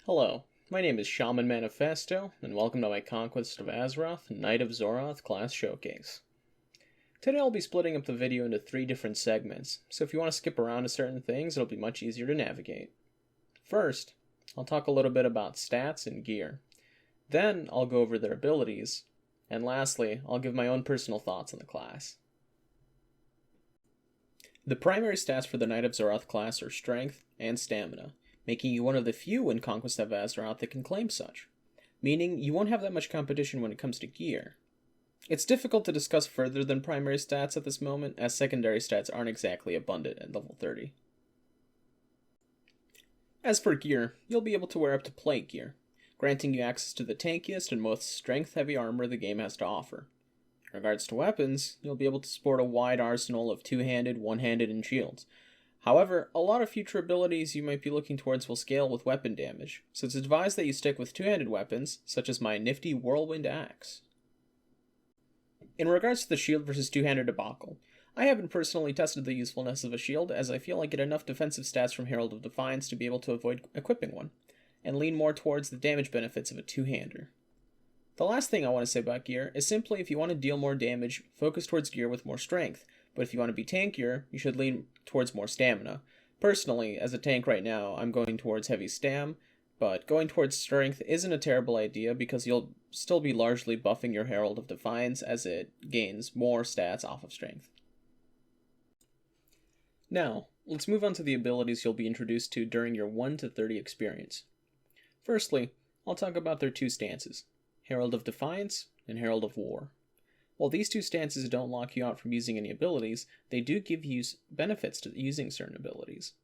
Hello, my name is Shaman Manifesto, and welcome to my Conquest of Azeroth, Knight of Xoroth class showcase. Today I'll be splitting up the video into 3 different segments, so if you want to skip around to certain things, it'll be much easier to navigate. First, I'll talk a little bit about stats and gear. Then I'll go over their abilities, and lastly, I'll give my own personal thoughts on the class. The primary stats for the Knight of Xoroth class are Strength and Stamina, making you one of the few in Conquest of Azeroth that can claim such, meaning you won't have that much competition when it comes to gear. It's difficult to discuss further than primary stats at this moment, as secondary stats aren't exactly abundant at level 30. As for gear, you'll be able to wear up to plate gear, granting you access to the tankiest and most strength-heavy armor the game has to offer. In regards to weapons, you'll be able to sport a wide arsenal of two-handed, one-handed, and shields. However, a lot of future abilities you might be looking towards will scale with weapon damage, so it's advised that you stick with two-handed weapons, such as my nifty Whirlwind Axe. In regards to the shield versus two-handed debacle, I haven't personally tested the usefulness of a shield, as I feel I get enough defensive stats from Herald of Defiance to be able to avoid equipping one, and lean more towards the damage benefits of a two-hander. The last thing I want to say about gear is simply if you want to deal more damage, focus towards gear with more strength, but if you want to be tankier, you should lean towards more stamina. Personally, as a tank right now, I'm going towards heavy stam, but going towards strength isn't a terrible idea because you'll still be largely buffing your Herald of Defiance as it gains more stats off of strength. Now, let's move on to the abilities you'll be introduced to during your 1 to 30 experience. Firstly, I'll talk about their 2 stances, Herald of Defiance and Herald of War. While these 2 stances don't lock you out from using any abilities, they do give you benefits to using certain abilities.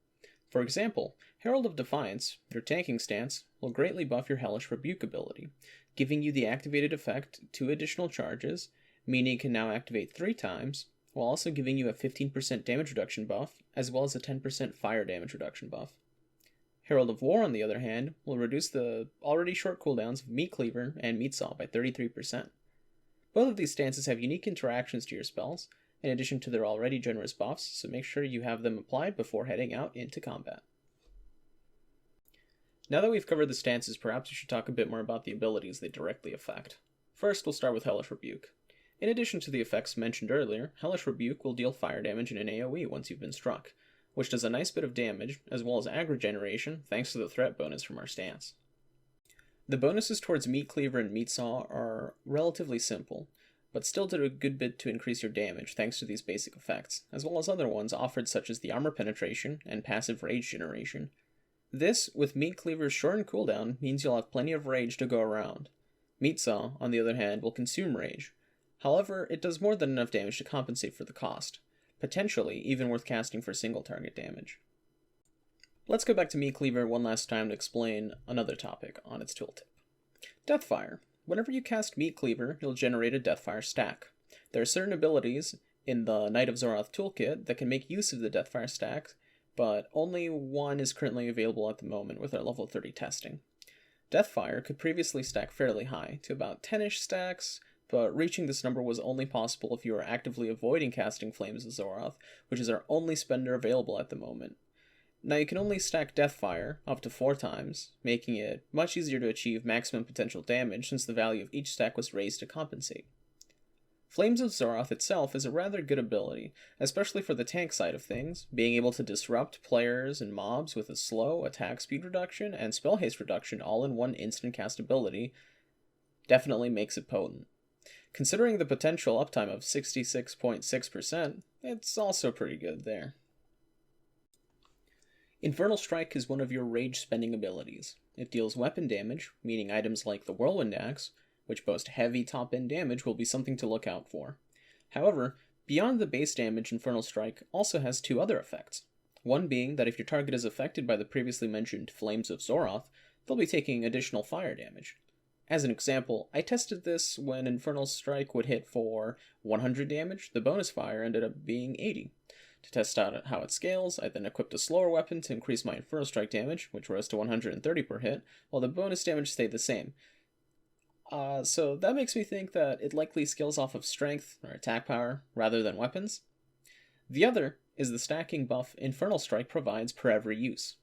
For example, Herald of Defiance, your tanking stance, will greatly buff your Hellish Rebuke ability, giving you the activated effect 2 additional charges, meaning it can now activate 3 times, while also giving you a 15% damage reduction buff, as well as a 10% fire damage reduction buff. Herald of War, on the other hand, will reduce the already short cooldowns of Meat Cleaver and Meat Saw by 33%. Both of these stances have unique interactions to your spells, in addition to their already generous buffs, so make sure you have them applied before heading out into combat. Now that we've covered the stances, perhaps we should talk a bit more about the abilities they directly affect. First, we'll start with Hellish Rebuke. In addition to the effects mentioned earlier, Hellish Rebuke will deal fire damage in an AoE once you've been struck, which does a nice bit of damage, as well as aggro generation, thanks to the threat bonus from our stance. The bonuses towards Meat Cleaver and Meat Saw are relatively simple, but still do a good bit to increase your damage thanks to these basic effects, as well as other ones offered such as the Armor Penetration and Passive Rage Generation. This, with Meat Cleaver's shortened cooldown, means you'll have plenty of rage to go around. Meat Saw, on the other hand, will consume rage. However, it does more than enough damage to compensate for the cost, potentially even worth casting for single target damage. Let's go back to Meat Cleaver one last time to explain another topic on its tooltip. Deathfire. Whenever you cast Meat Cleaver, you'll generate a Deathfire stack. There are certain abilities in the Knight of Xoroth toolkit that can make use of the Deathfire stack, but only one is currently available at the moment with our level 30 testing. Deathfire could previously stack fairly high, to about 10-ish stacks, but reaching this number was only possible if you were actively avoiding casting Flames of Xoroth, which is our only spender available at the moment. Now you can only stack Deathfire up to 4 times, making it much easier to achieve maximum potential damage since the value of each stack was raised to compensate. Flames of Xoroth itself is a rather good ability, especially for the tank side of things. Being able to disrupt players and mobs with a slow attack speed reduction and spell haste reduction all in one instant cast ability definitely makes it potent. Considering the potential uptime of 66.6%, it's also pretty good there. Infernal Strike is one of your rage-spending abilities. It deals weapon damage, meaning items like the Whirlwind Axe, which boast heavy top-end damage, will be something to look out for. However, beyond the base damage, Infernal Strike also has 2 other effects. One being that if your target is affected by the previously mentioned Flames of Xoroth, they'll be taking additional fire damage. As an example, I tested this when Infernal Strike would hit for 100 damage, the bonus fire ended up being 80. To test out how it scales, I then equipped a slower weapon to increase my Infernal Strike damage, which rose to 130 per hit, while the bonus damage stayed the same. So that makes me think that it likely scales off of strength or attack power rather than weapons. The other is the stacking buff Infernal Strike provides per every use.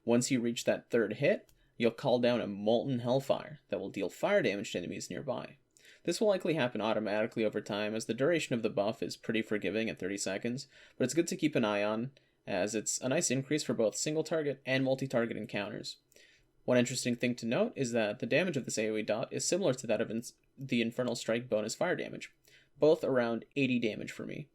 Once you reach that 3rd hit, you'll call down a Molten Hellfire that will deal fire damage to enemies nearby. This will likely happen automatically over time, as the duration of the buff is pretty forgiving at 30 seconds, but it's good to keep an eye on, as it's a nice increase for both single-target and multi-target encounters. One interesting thing to note is that the damage of this AoE dot is similar to that of the Infernal Strike bonus fire damage, both around 80 damage for me.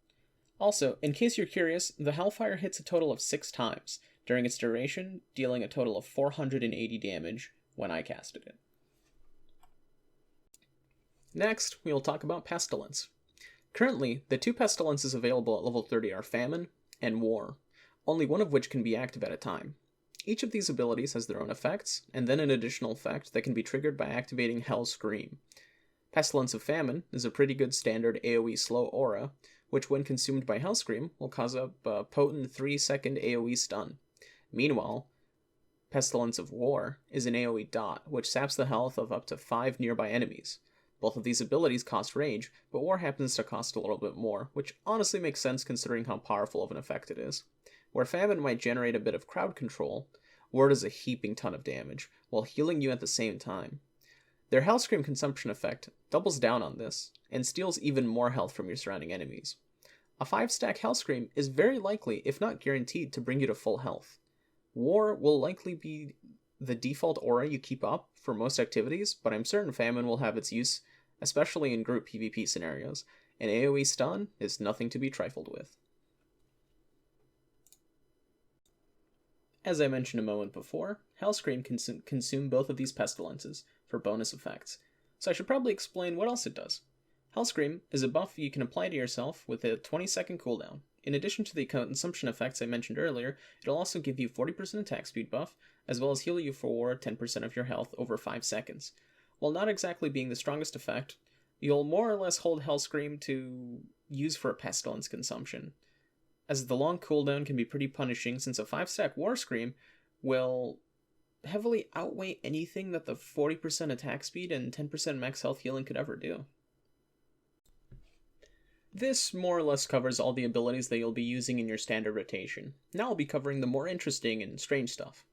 Also, in case you're curious, the Hellfire hits a total of 6 times during its duration, dealing a total of 480 damage when I casted it. Next, we will talk about Pestilence. Currently, the 2 Pestilences available at level 30 are Famine and War, only one of which can be active at a time. Each of these abilities has their own effects, and then an additional effect that can be triggered by activating Hellscream. Pestilence of Famine is a pretty good standard AoE slow aura, which when consumed by Hellscream will cause a potent 3-second AoE stun. Meanwhile, Pestilence of War is an AoE dot, which saps the health of up to 5 nearby enemies. Both of these abilities cost rage, but War happens to cost a little bit more, which honestly makes sense considering how powerful of an effect it is. Where Famine might generate a bit of crowd control, War does a heaping ton of damage, while healing you at the same time. Their Hellscream consumption effect doubles down on this, and steals even more health from your surrounding enemies. A 5-stack Hellscream is very likely, if not guaranteed, to bring you to full health. War will likely be the default aura you keep up for most activities, but I'm certain Famine will have its use, especially in group PvP scenarios, and AoE stun is nothing to be trifled with. As I mentioned a moment before, Hellscream can consume both of these Pestilences for bonus effects, so I should probably explain what else it does. Hellscream is a buff you can apply to yourself with a 20-second cooldown. In addition to the consumption effects I mentioned earlier, it'll also give you 40% attack speed buff, as well as heal you for 10% of your health over 5 seconds. While not exactly being the strongest effect, you'll more or less hold Hellscream to use for a Pestilence consumption, as the long cooldown can be pretty punishing since a 5-stack War Scream will heavily outweigh anything that the 40% attack speed and 10% max health healing could ever do. This more or less covers all the abilities that you'll be using in your standard rotation. Now I'll be covering the more interesting and strange stuff.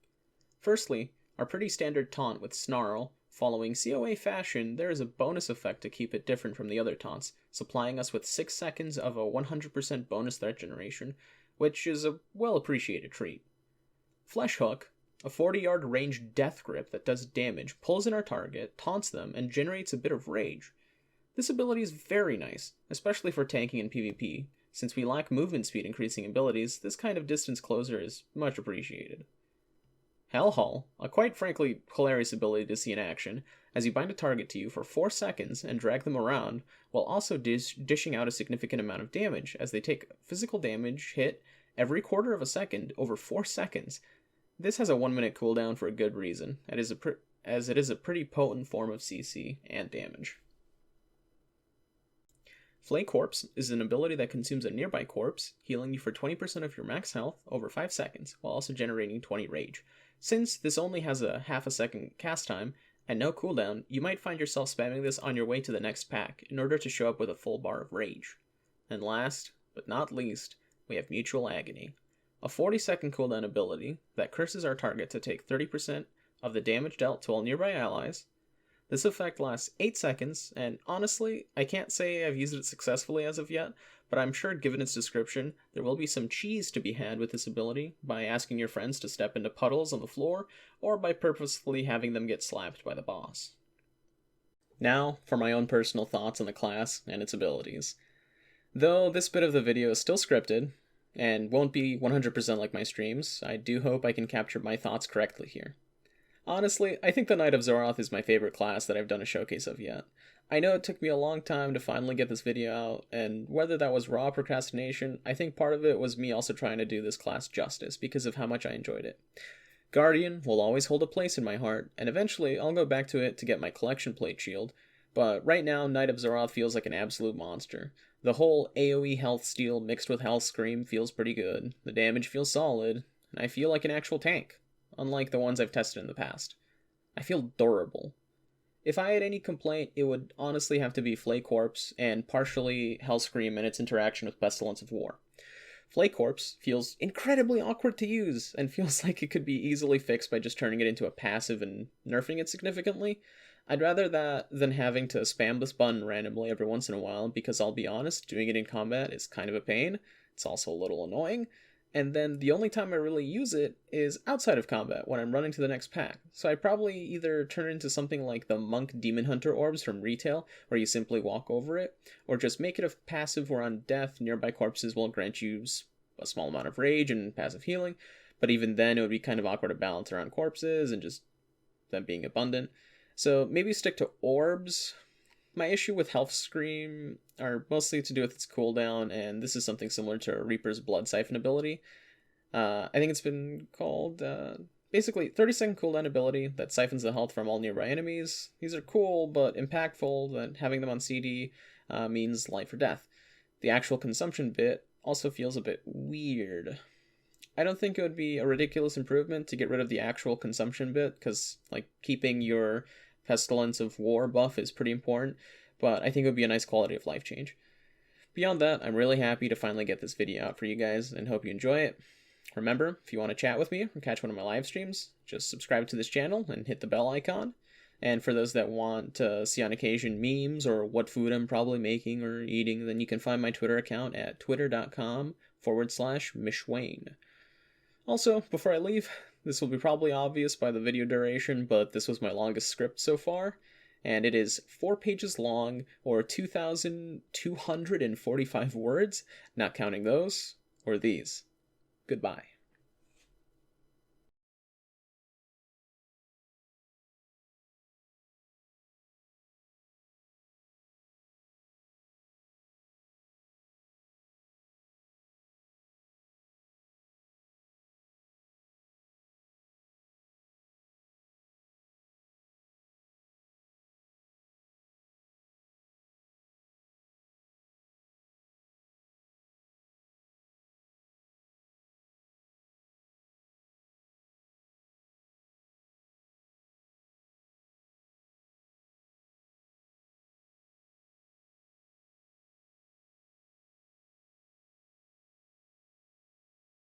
Firstly, our pretty standard taunt with Snarl. Following COA fashion, there is a bonus effect to keep it different from the other taunts, supplying us with 6 seconds of a 100% bonus threat generation, which is a well-appreciated treat. Flesh Hook, a 40-yard range death grip that does damage, pulls in our target, taunts them, and generates a bit of rage. This ability is very nice, especially for tanking in PvP. Since we lack movement speed increasing abilities, this kind of distance closer is much appreciated. Hellhaul, a quite frankly hilarious ability to see in action, as you bind a target to you for 4 seconds and drag them around, while also dishing out a significant amount of damage, as they take physical damage hit every quarter of a second over 4 seconds. This has a 1-minute cooldown for a good reason, as it is a pretty potent form of CC and damage. Flay Corpse is an ability that consumes a nearby corpse, healing you for 20% of your max health over 5 seconds, while also generating 20 rage. Since this only has a half a second cast time and no cooldown, you might find yourself spamming this on your way to the next pack in order to show up with a full bar of rage. And last, but not least, we have Mutual Agony, a 40-second cooldown ability that curses our target to take 30% of the damage dealt to all nearby allies. This effect lasts 8 seconds, and honestly, I can't say I've used it successfully as of yet, but I'm sure given its description, there will be some cheese to be had with this ability by asking your friends to step into puddles on the floor, or by purposefully having them get slapped by the boss. Now, for my own personal thoughts on the class and its abilities. Though this bit of the video is still scripted, and won't be 100% like my streams, I do hope I can capture my thoughts correctly here. Honestly, I think the Knight of Xoroth is my favorite class that I've done a showcase of yet. I know it took me a long time to finally get this video out, and whether that was raw procrastination, I think part of it was me also trying to do this class justice because of how much I enjoyed it. Guardian will always hold a place in my heart, and eventually I'll go back to it to get my collection plate shield, but right now Knight of Xoroth feels like an absolute monster. The whole AoE health steal mixed with Hellscream feels pretty good, the damage feels solid, and I feel like an actual tank, unlike the ones I've tested in the past. I feel durable. If I had any complaint, it would honestly have to be Flay Corpse and partially Hellscream and its interaction with Pestilence of War. Flay Corpse feels incredibly awkward to use, and feels like it could be easily fixed by just turning it into a passive and nerfing it significantly. I'd rather that than having to spam this button randomly every once in a while, because I'll be honest, doing it in combat is kind of a pain. It's also a little annoying. And then the only time I really use it is outside of combat, when I'm running to the next pack. So I'd probably either turn it into something like the Monk Demon Hunter orbs from retail, where you simply walk over it, or just make it a passive where on death, nearby corpses will grant you a small amount of rage and passive healing, but even then it would be kind of awkward to balance around corpses and just them being abundant. So maybe stick to orbs. My issue with Hellscream are mostly to do with its cooldown, and this is something similar to Reaper's Blood Siphon ability. I think it's been called, basically 30-second cooldown ability that siphons the health from all nearby enemies. These are cool, but impactful, that having them on CD means life or death. The actual consumption bit also feels a bit weird. I don't think it would be a ridiculous improvement to get rid of the actual consumption bit, because, like, keeping your Pestilence of War buff is pretty important, but I think it would be a nice quality of life change. Beyond that, I'm really happy to finally get this video out for you guys, and hope you enjoy it. Remember, if you want to chat with me or catch one of my live streams, just subscribe to this channel and hit the bell icon. And for those that want to see on occasion memes or what food I'm probably making or eating, then you can find my Twitter account at twitter.com/Mishwane. Also, before I leave, this will be probably obvious by the video duration, but this was my longest script so far, and it is 4 pages long, or 2,245 words, not counting those, or these. Goodbye.